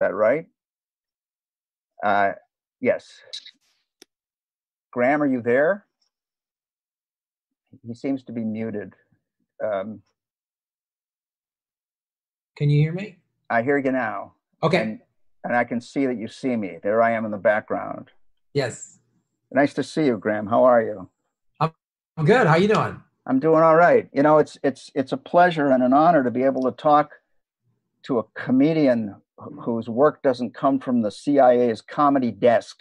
that right? Yes. Graham, are you there? He seems to be muted. Can you hear me? I hear you now. Okay. And I can see that you see me. There I am in the background. Yes. Nice to see you, Graham. How are you? I'm good. How you doing? I'm doing all right. You know, it's a pleasure and an honor to be able to talk to a comedian whose work doesn't come from the CIA's comedy desk.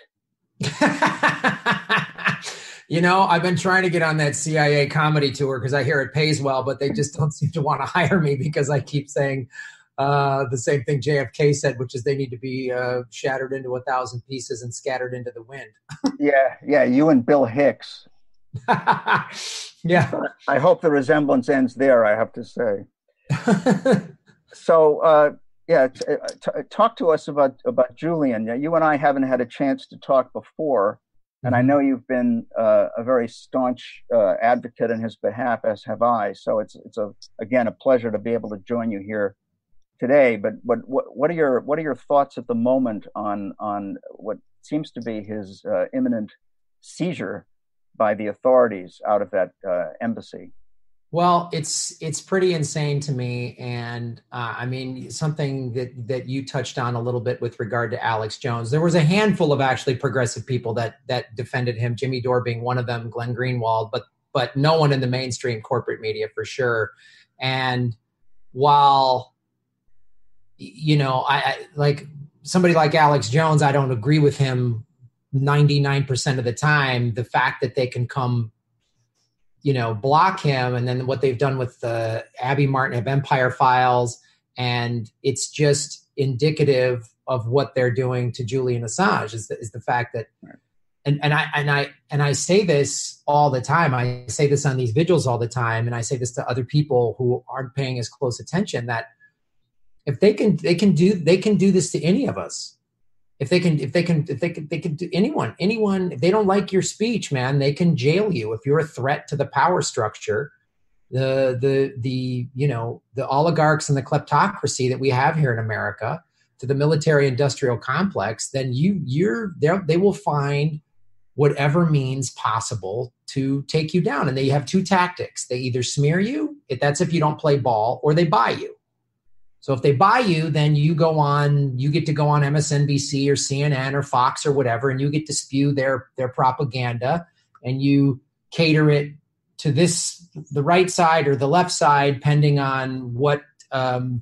You know, I've been trying to get on that CIA comedy tour because I hear it pays well, but they just don't seem to want to hire me because I keep saying the same thing JFK said, which is they need to be shattered into 1,000 pieces and scattered into the wind. Yeah, you and Bill Hicks. Yeah. I hope the resemblance ends there, I have to say. So, talk to us about Julian. You and I haven't had a chance to talk before, and I know you've been a very staunch advocate in his behalf, as have I. So it's again a pleasure to be able to join you here today. But what are your thoughts at the moment on what seems to be his imminent seizure by the authorities out of that embassy? Well, it's pretty insane to me. And I mean, something that you touched on a little bit with regard to Alex Jones. There was a handful of actually progressive people that defended him, Jimmy Dore being one of them, Glenn Greenwald, but no one in the mainstream corporate media for sure. And while, you know, I like somebody like Alex Jones, I don't agree with him 99% of the time. The fact that they can come, you know, block him, and then what they've done with Abby Martin of Empire Files, and it's just indicative of what they're doing to Julian Assange is the fact that, and I say this all the time. I say this on these vigils all the time, and I say this to other people who aren't paying as close attention, that if they can do this to any of us. If they can do anyone, if they don't like your speech, man, they can jail you. If you're a threat to the power structure, the you know, the oligarchs and the kleptocracy that we have here in America, to the military industrial complex, then they will find whatever means possible to take you down. And they have two tactics. They either smear you, that's if you don't play ball, or they buy you. So if they buy you, then you get to go on MSNBC or CNN or Fox or whatever, and you get to spew their propaganda, and you cater it to the right side or the left side, depending on what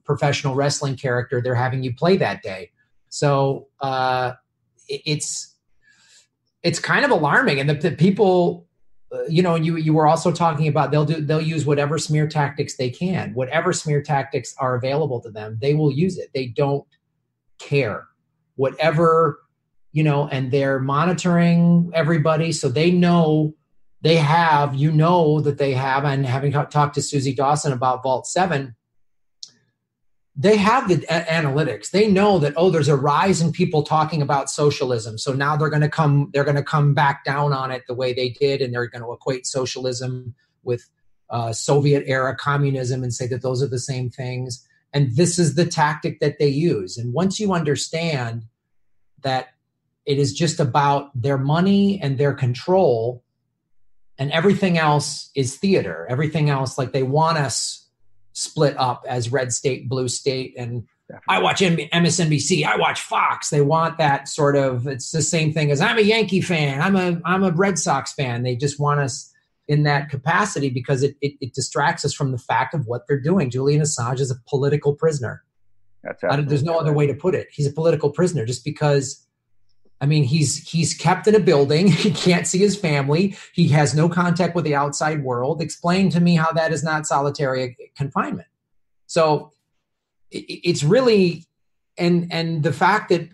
professional wrestling character they're having you play that day. So it's kind of alarming. And the people, you know, you were also talking about they'll use whatever smear tactics they can. Whatever smear tactics are available to them, they will use it. They don't care. Whatever, you know, and they're monitoring everybody, so they know they have, you know, that they have, and having talked to Susie Dawson about Vault 7, they have the analytics. They know that, there's a rise in people talking about socialism. So now they're going to come back down on it the way they did. And they're going to equate socialism with Soviet era communism and say that those are the same things. And this is the tactic that they use. And once you understand that it is just about their money and their control, and everything else is theater, everything else, like they want us split up as red state, blue state. And definitely. I watch MSNBC, I watch Fox. They want that sort of, it's the same thing as I'm a Yankee fan, I'm a Red Sox fan. They just want us in that capacity because it distracts us from the fact of what they're doing. Julian Assange is a political prisoner. There's no other way to put it. He's a political prisoner just because, I mean, he's kept in a building. He can't see his family. He has no contact with the outside world. Explain to me how that is not solitary confinement. So it's really, and the fact that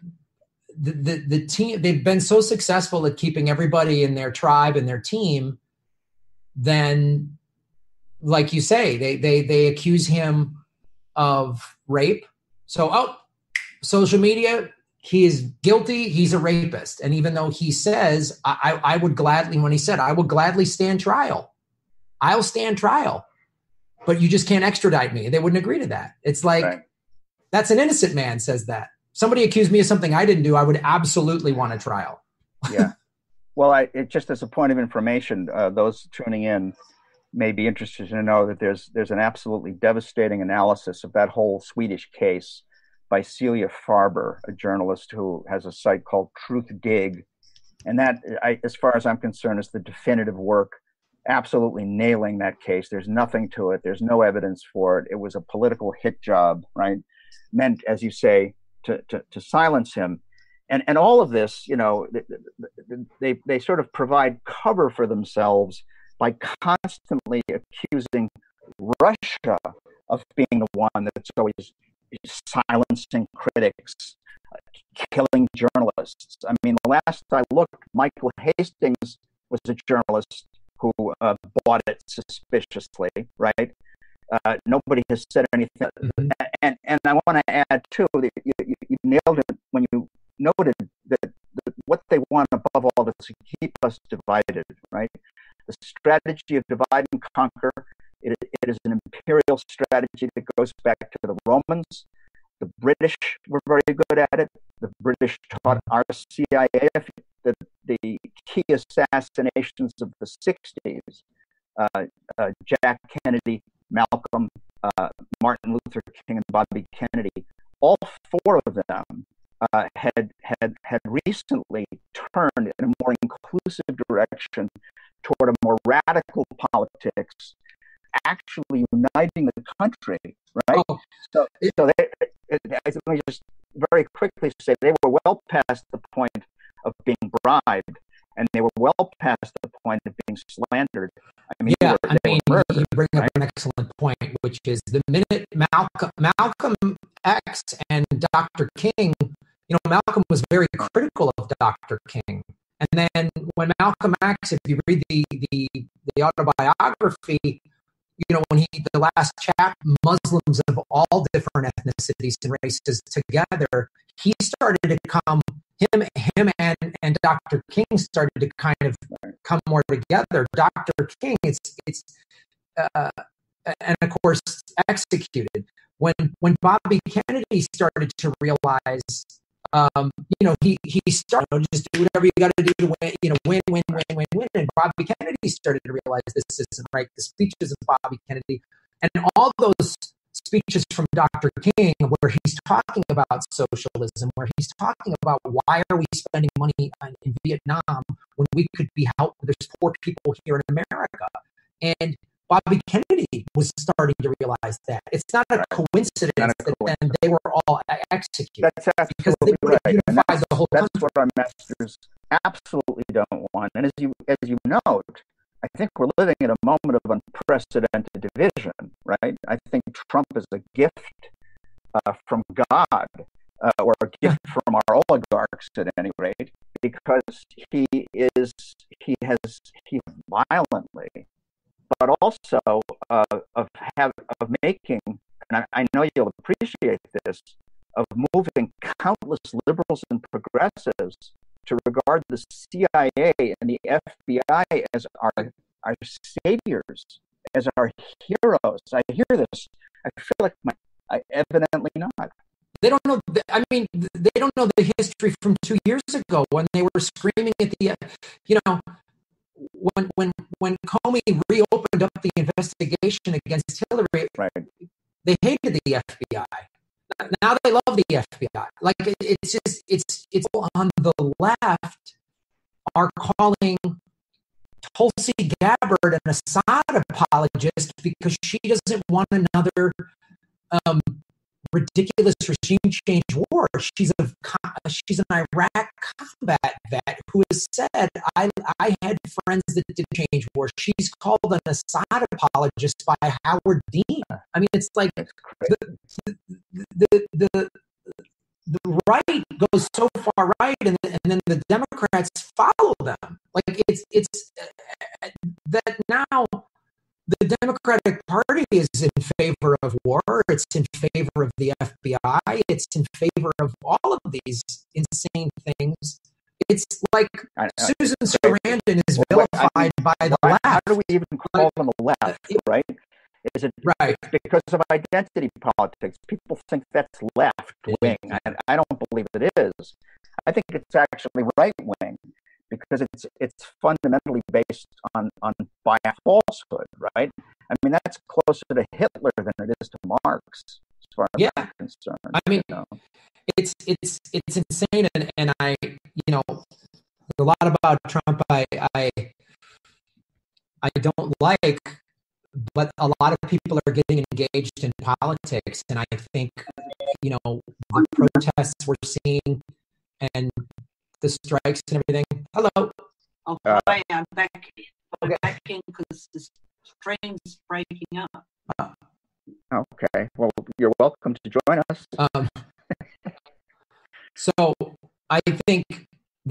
the team, they've been so successful at keeping everybody in their tribe and their team, then, like you say, they accuse him of rape. So, social media, he is guilty. He's a rapist. And even though he says, I would gladly, when he said, I will gladly stand trial. I'll stand trial, but you just can't extradite me. They wouldn't agree to that. It's like, right. That's an innocent man says that. somebody accused me of something I didn't do, I would absolutely want a trial. Yeah. Well, just as a point of information, those tuning in may be interested to know that there's an absolutely devastating analysis of that whole Swedish case by Celia Farber, a journalist who has a site called Truth Dig. And that, as far as I'm concerned, is the definitive work, absolutely nailing that case. There's nothing to it. There's no evidence for it. It was a political hit job, right? Meant, as you say, to silence him. And all of this, you know, they sort of provide cover for themselves by constantly accusing Russia of being the one that's always silencing critics, killing journalists. I mean, the last I looked, Michael Hastings was a journalist who bought it suspiciously, right? Nobody has said anything. And I want to add, too, that you nailed it when you noted that what they want above all is to keep us divided, right? The strategy of divide and conquer, it is an imperial strategy that goes back to the Romans. The British were very good at it. The British taught our CIA the key assassinations of the 60s, Jack Kennedy, Malcolm, Martin Luther King, and Bobby Kennedy, all four of them had recently turned in a more inclusive direction toward a more radical politics, actually uniting the country, right? Oh. So let me just very quickly say they were well past the point of being bribed, and they were well past the point of being slandered. I mean, yeah, they were murdered, you bring up right? an excellent point, which is the minute Malcolm X and Dr. King, you know, Malcolm was very critical of Dr. King. And then when Malcolm X, if you read the autobiography, you know, when the last chap, Muslims of all different ethnicities and races together, he started to come, him and Dr. King started to kind of come more together. Dr. King, and of course executed. When Bobby Kennedy started to realize, you know, he started to just do whatever you got to do to win, you know, win. And Bobby Kennedy started to realize this isn't right. The speeches of Bobby Kennedy and all those speeches from Dr. King, where he's talking about socialism, where he's talking about why are we spending money in Vietnam when we could be helping, there's poor people here in America. And Bobby Kennedy was starting to realize that. It's not a coincidence that then they were all executed. That's absolutely right. That's what our masters absolutely don't want. And as you note, I think we're living in a moment of unprecedented division, right? I think Trump is a gift from God, or a gift from our oligarchs at any rate, because he violently, but also of making, and I know you'll appreciate this, of moving countless liberals and progressives to regard the CIA and the FBI as our saviors, as our heroes. I hear this. I feel like evidently not. They don't know. I mean, they don't know the history from 2 years ago when they were screaming at the, you know, when Comey reopened up the investigation against Hillary. Right. They hated the FBI. Now they love the FBI. Like it's on the left are calling Tulsi Gabbard an Assad apologist because she doesn't want another ridiculous regime change war. She's an Iraq combat vet who has said, I had friends that did change war. She's called an Assad apologist by Howard Dean. I mean, it's like the right goes so far right, and then the Democrats follow them. Like it's that now. The Democratic Party is in favor of war. It's in favor of the FBI. It's in favor of all of these insane things. It's like Susan Sarandon is vilified by the left. How do we even call them the left, right? Is it right? because of identity politics? People think that's left wing. I don't believe it is. I think it's actually right wing because it's fundamentally based on by a falsehood, right? I mean, that's closer to Hitler than it is to Marx, as far as I'm concerned. I mean, it's insane, and I, a lot about Trump I don't like, but a lot of people are getting engaged in politics, and I think, the protests we're seeing and the strikes and everything. Hello. Okay, I'm back. I'm back in because the train's breaking up. Okay, well, you're welcome to join us. So I think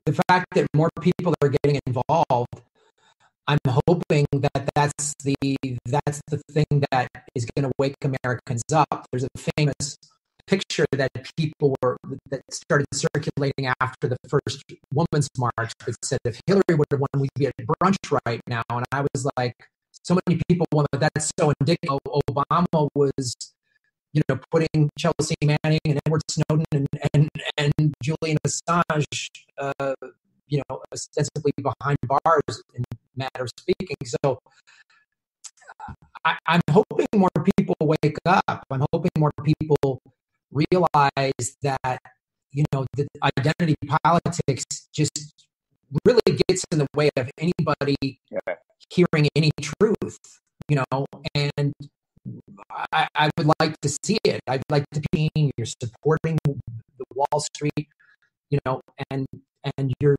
the fact that more people are getting involved, I'm hoping that that's the thing that is going to wake Americans up. There's a famous picture that started circulating after the first Women's March that said if Hillary would have won, we'd be at brunch right now. And I was like, so many people won, but that's so indicative. Obama was, putting Chelsea Manning and Edward Snowden and Julian Assange, ostensibly behind bars in matter of speaking. So I'm hoping more people wake up. I'm hoping more people realize that, the identity politics just really gets in the way of anybody hearing any truth, and I would like to see it. I'd like to be you're supporting the Wall Street, and you're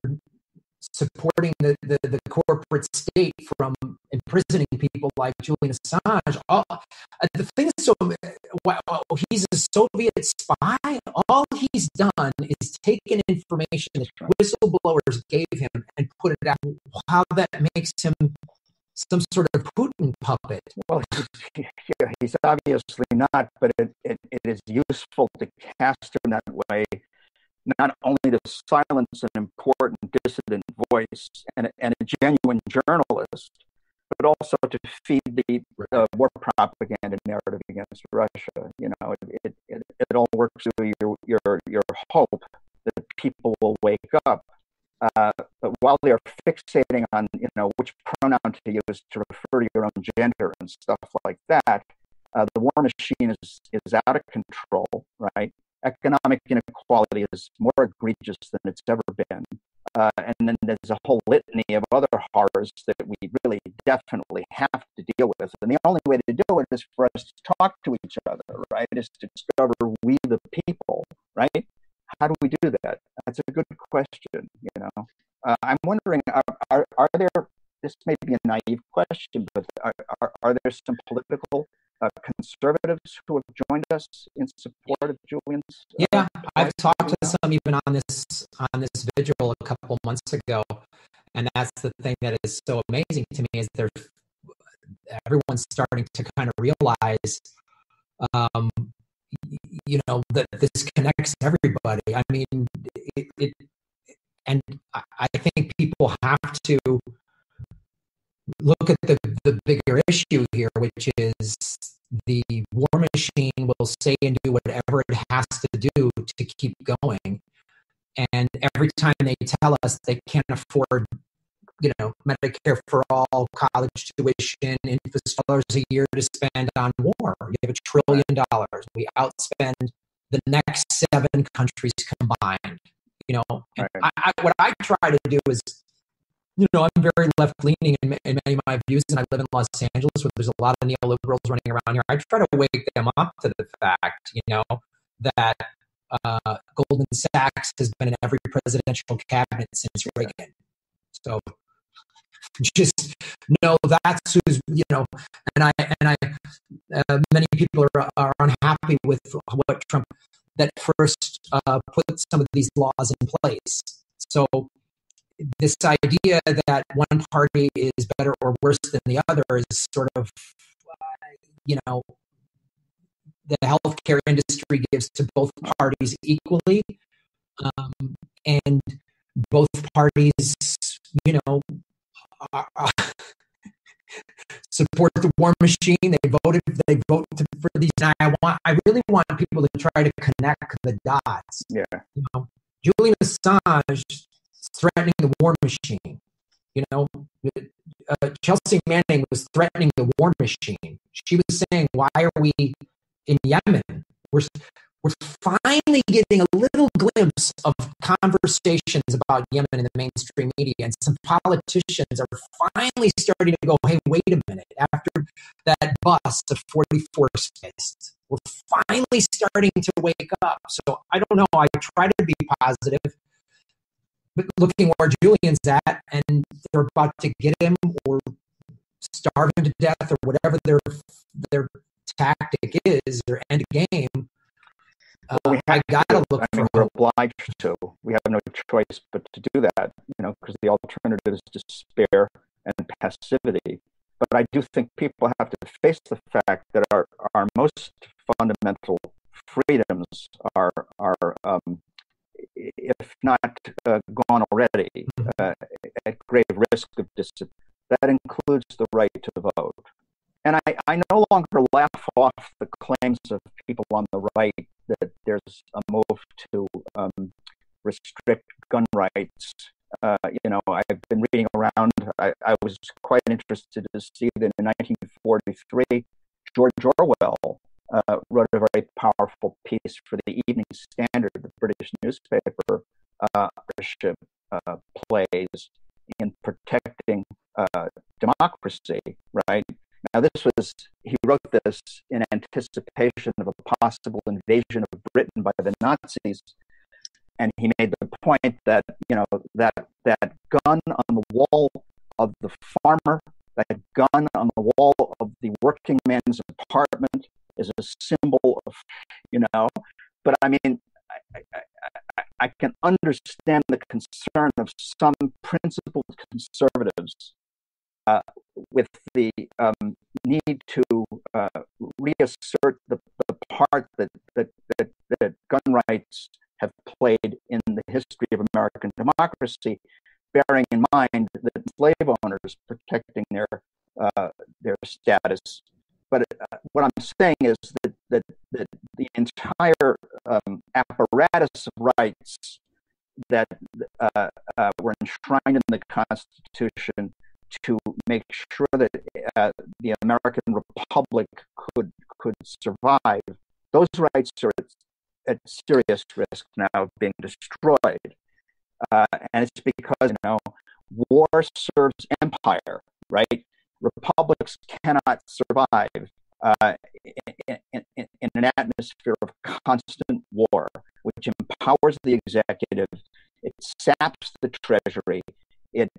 supporting the corporate state from imprisoning people like Julian Assange. The thing is, he's a Soviet spy. All he's done is taken information that whistleblowers gave him and put it out. How that makes him some sort of Putin puppet. Well, he's obviously not, but it is useful to cast him that way, not only to silence an important dissident voice and a genuine journalist, but also to feed the war propaganda narrative against Russia. It all works through your hope that people will wake up. But while they're fixating on which pronoun to use to refer to your own gender and stuff like that, the war machine is out of control, right? Economic inequality is more egregious than it's ever been. And then there's a whole litany of other horrors that we really definitely have to deal with. And the only way to do it is for us to talk to each other, right? Is to discover we the people, right? How do we do that? That's a good question, I'm wondering, are there, this may be a naive question, but are there some political conservatives who have joined us in support of Julian's? I've talked to some even on this vigil a couple months ago, and that's the thing that is so amazing to me is everyone's starting to kind of realize, that this connects everybody. I mean, and I think people have to look at the bigger issue here, which is the war machine will say and do whatever it has to do to keep going. And every time they tell us they can't afford, Medicare for all, college tuition, $1 a year to spend on war. We have $1 trillion. We outspend the next 7 countries combined. What I try to do is, I'm very left-leaning in many of my views, and I live in Los Angeles where there's a lot of neoliberals running around here. I try to wake them up to the fact, that Goldman Sachs has been in every presidential cabinet since Reagan. So just know that's who's, and I many people are unhappy with what Trump that first put some of these laws in place. So this idea that one party is better or worse than the other is sort of, the healthcare industry gives to both parties equally, and both parties, support the war machine. They vote for these. And I really want people to try to connect the dots. Yeah. You know, Julian Assange is threatening the war machine. You know, Chelsea Manning was threatening the war machine. She was saying, "Why are we in Yemen?" We're finally getting a little glimpse of conversations about Yemen in the mainstream media, and some politicians are finally starting to go, "Hey, wait a minute!" After that bust of 44 Space, we're finally starting to wake up. So I don't know. I try to be positive. But looking where Julian's at, and they're about to get him or starve him to death or whatever their tactic is, their end game. I gotta look for we're obliged to. We have no choice but to do that, you know, because the alternative is despair and passivity. But I do think people have to face the fact that our most fundamental freedoms are if not gone already, at grave risk of disappearance. That includes the right to vote. And I no longer laugh off the claims of people on the right that there's a move to restrict gun rights. You know, I've been reading around. I was quite interested to see that in 1943, George Orwell wrote a very powerful piece for the Evening Standard, the British newspaper, plays in protecting democracy, right? Now, he wrote this in anticipation of a possible invasion of Britain by the Nazis. And he made the point that, you know, that gun on the wall of the farmer, that gun on the wall of the working man's apartment is a symbol of, you know, but I mean, I can understand the concern of some principled conservatives with the need to reassert the part that gun rights have played in the history of American democracy, bearing in mind that slave owners protecting their status. But what I'm saying is that the entire apparatus of rights that were enshrined in the Constitution to make sure that the American Republic could survive, those rights are at serious risk now of being destroyed. And it's because, you know, war serves empire, right? Republics cannot survive in an atmosphere of constant war, which empowers the executive. It saps the treasury. It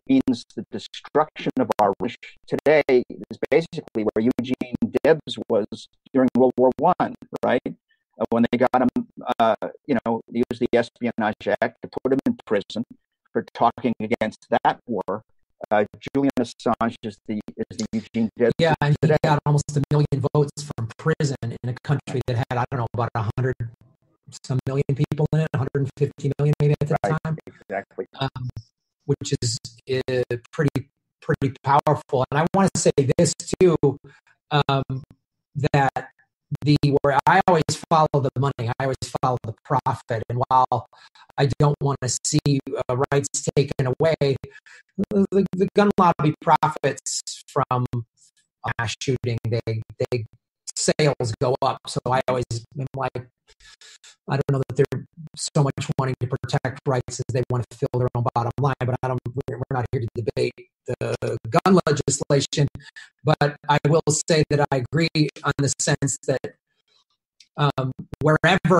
means the destruction of our rich. Today is basically where Eugene Debs was during World War I, right? When they got him, you know, used the Espionage Act to put him in prison for talking against that war. Julian Assange is the Eugene Debs. Yeah, and he got almost 1 million votes from prison in a country that had, I don't know, about 100 some million people in it, 150 million maybe at the time. Exactly. Which is pretty powerful. And I want to say this too, that where I always follow the money, I always follow the profit. And while I don't want to see rights taken away, the gun lobby profits from mass shooting. They sales go up. So I always am like, I don't know that they're so much wanting to protect rights as they want to fill their own bottom line, but we're not here to debate the gun legislation. But I will say that I agree on the sense that wherever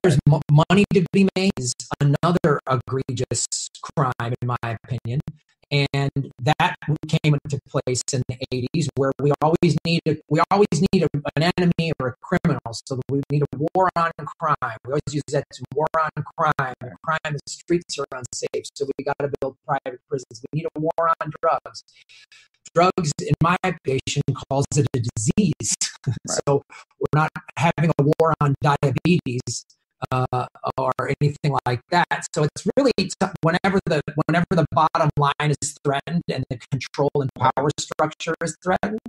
there's money to be made is another egregious crime, in my opinion. And that came into place in the 80s, where we always need an enemy or a criminal. So we need a war on crime. We always use that to war on crime. Crime in the streets are unsafe, so we got to build private prisons. We need a war on drugs. Drugs, in my opinion, calls it a disease. Right. So we're not having a war on diabetes. or anything like that. So it's really whenever the bottom line is threatened and the control and power structure is threatened,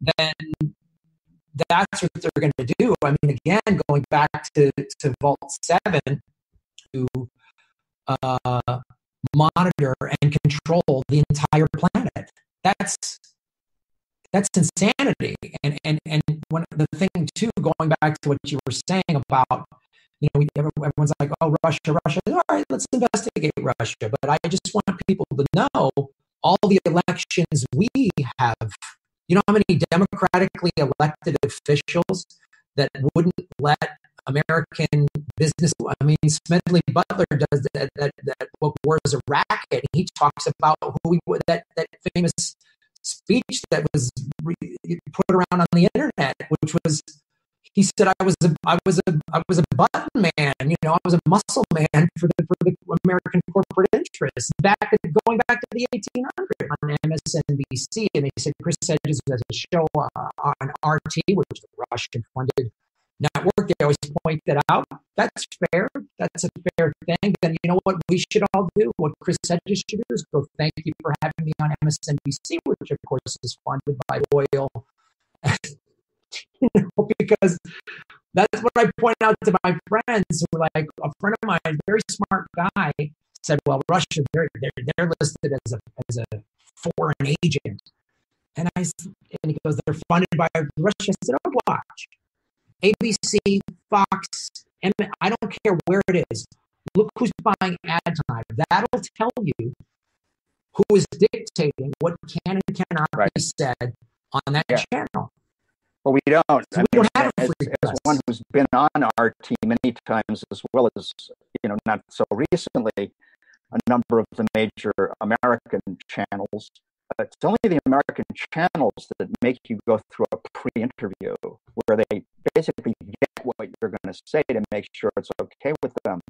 then that's what they're going to do. I mean, again, going back to Vault 7, to monitor and control the entire planet. That's insanity. And one the thing too, going back to what you were saying about, everyone's like, oh, Russia. All right, let's investigate Russia. But I just want people to know all the elections we have. You know how many democratically elected officials that wouldn't let American business? I mean, Smedley Butler does that book War is a Racket. He talks about that famous speech that was put around on the internet, which was, he said, I was a button man, I was a muscle man for the American corporate interests. Going back to the 1800s on MSNBC, and they said Chris Hedges has a show on RT, which is a Russian-funded network. They always point that out. That's fair. That's a fair thing. Then you know what we should all do? What Chris Hedges should do is go, thank you for having me on MSNBC, which of course is funded by oil. Because that's what I point out to my friends. Who are like, a friend of mine, a very smart guy, said, "Well, Russia, they're listed as a foreign agent," and he goes, "They're funded by Russia." I said, "Oh, watch, ABC, Fox, and I don't care where it is. Look who's buying ad time. That'll tell you who is dictating what can and cannot be said on that channel." Well, we don't. So we don't have a free as one who's been on our team many times, as well as, not so recently, a number of the major American channels. It's only the American channels that make you go through a pre-interview where they basically get what you're going to say to make sure it's okay with them.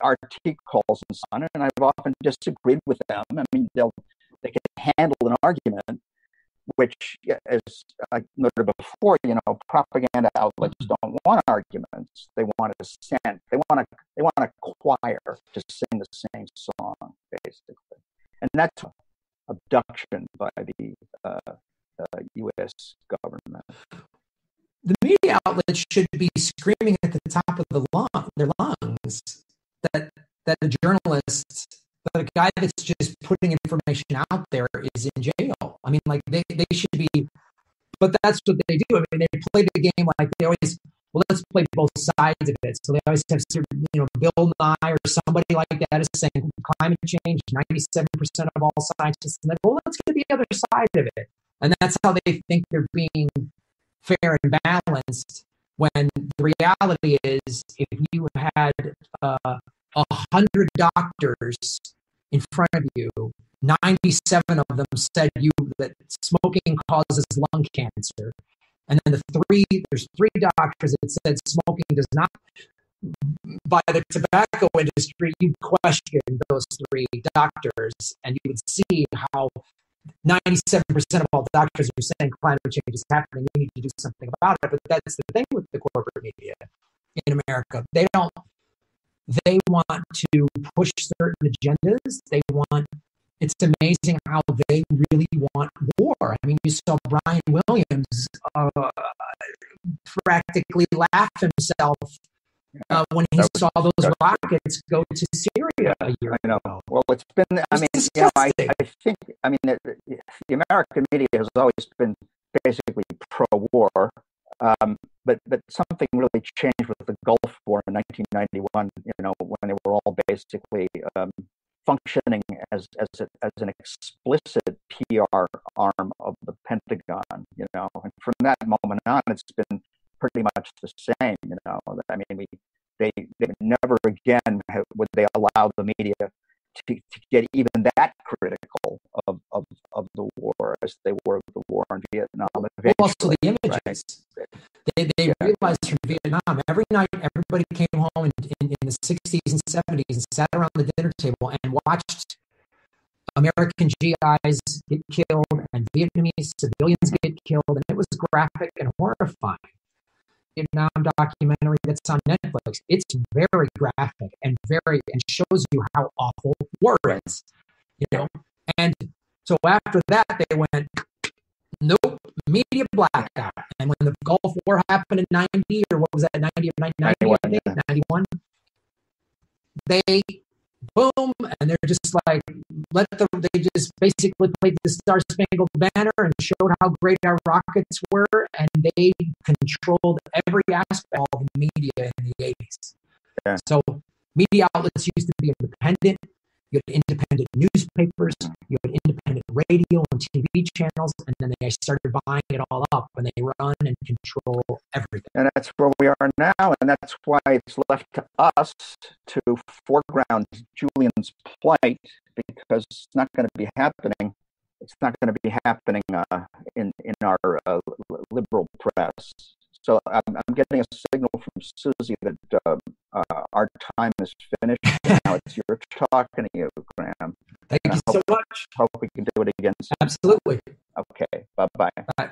RT calls and so on, and I've often disagreed with them. I mean, they can handle an argument, which, as I noted before, propaganda outlets don't want arguments. They want assent. They want a choir to sing the same song, basically. And that's abduction by the U.S. government. The media outlets should be screaming at the top of their lungs that a journalist, that a guy that's just putting information out there is in jail. I mean, like they should be, but that's what they do. I mean, they play the game like they always, well, let's play both sides of it. So they always have, Bill Nye or somebody like that is saying climate change, 97% of all scientists, and then, well, let's get the other side of it. And that's how they think they're being fair and balanced, when the reality is, if you had 100 doctors in front of you, 97 of them said that smoking causes lung cancer. And then there's three doctors that said smoking does not. By the tobacco industry, you'd question those three doctors, and you would see how 97% of all doctors are saying climate change is happening. We need to do something about it. But that's the thing with the corporate media in America. They want to push certain agendas. It's amazing how they really want war. I mean, you saw Brian Williams practically laugh himself when he saw those rockets go to Syria a year ago. Well, it's been, I think, the American media has always been basically pro-war, but something really changed with the Gulf War in 1991, when they were all basically functioning as an explicit PR arm of the Pentagon, and from that moment on, it's been pretty much the same, I mean, they never again would they allow the media to get even that critical of the war as they were of the war in Vietnam. Well, also the images. Right? They realized from Vietnam, every night everybody came home in the 60s and 70s and sat around the dinner table and watched American GIs get killed and Vietnamese civilians get killed, and it was graphic and horrifying. Vietnam documentary that's on Netflix. It's very graphic and shows you how awful war is, And so after that, they went, nope, media blackout. And when the Gulf War happened in 90, or what was that, 90 or 91, I think, 91, they boom, and they're just like, they just basically played the Star Spangled Banner and showed how great our rockets were, and they controlled every aspect of the media in the 80s. Yeah. So media outlets used to be independent. You had independent newspapers, you had independent radio and TV channels, and then they started buying it all up, and they run and control everything. And that's where we are now, and that's why it's left to us to foreground Julian's plight, because it's not going to be happening. It's not going to be happening in our liberal press. So I'm getting a signal from Susie that our time is finished. Now it's your talking to you, Graham. Thank you so much. Hope we can do it again soon. Absolutely. Okay. Bye-bye. Bye.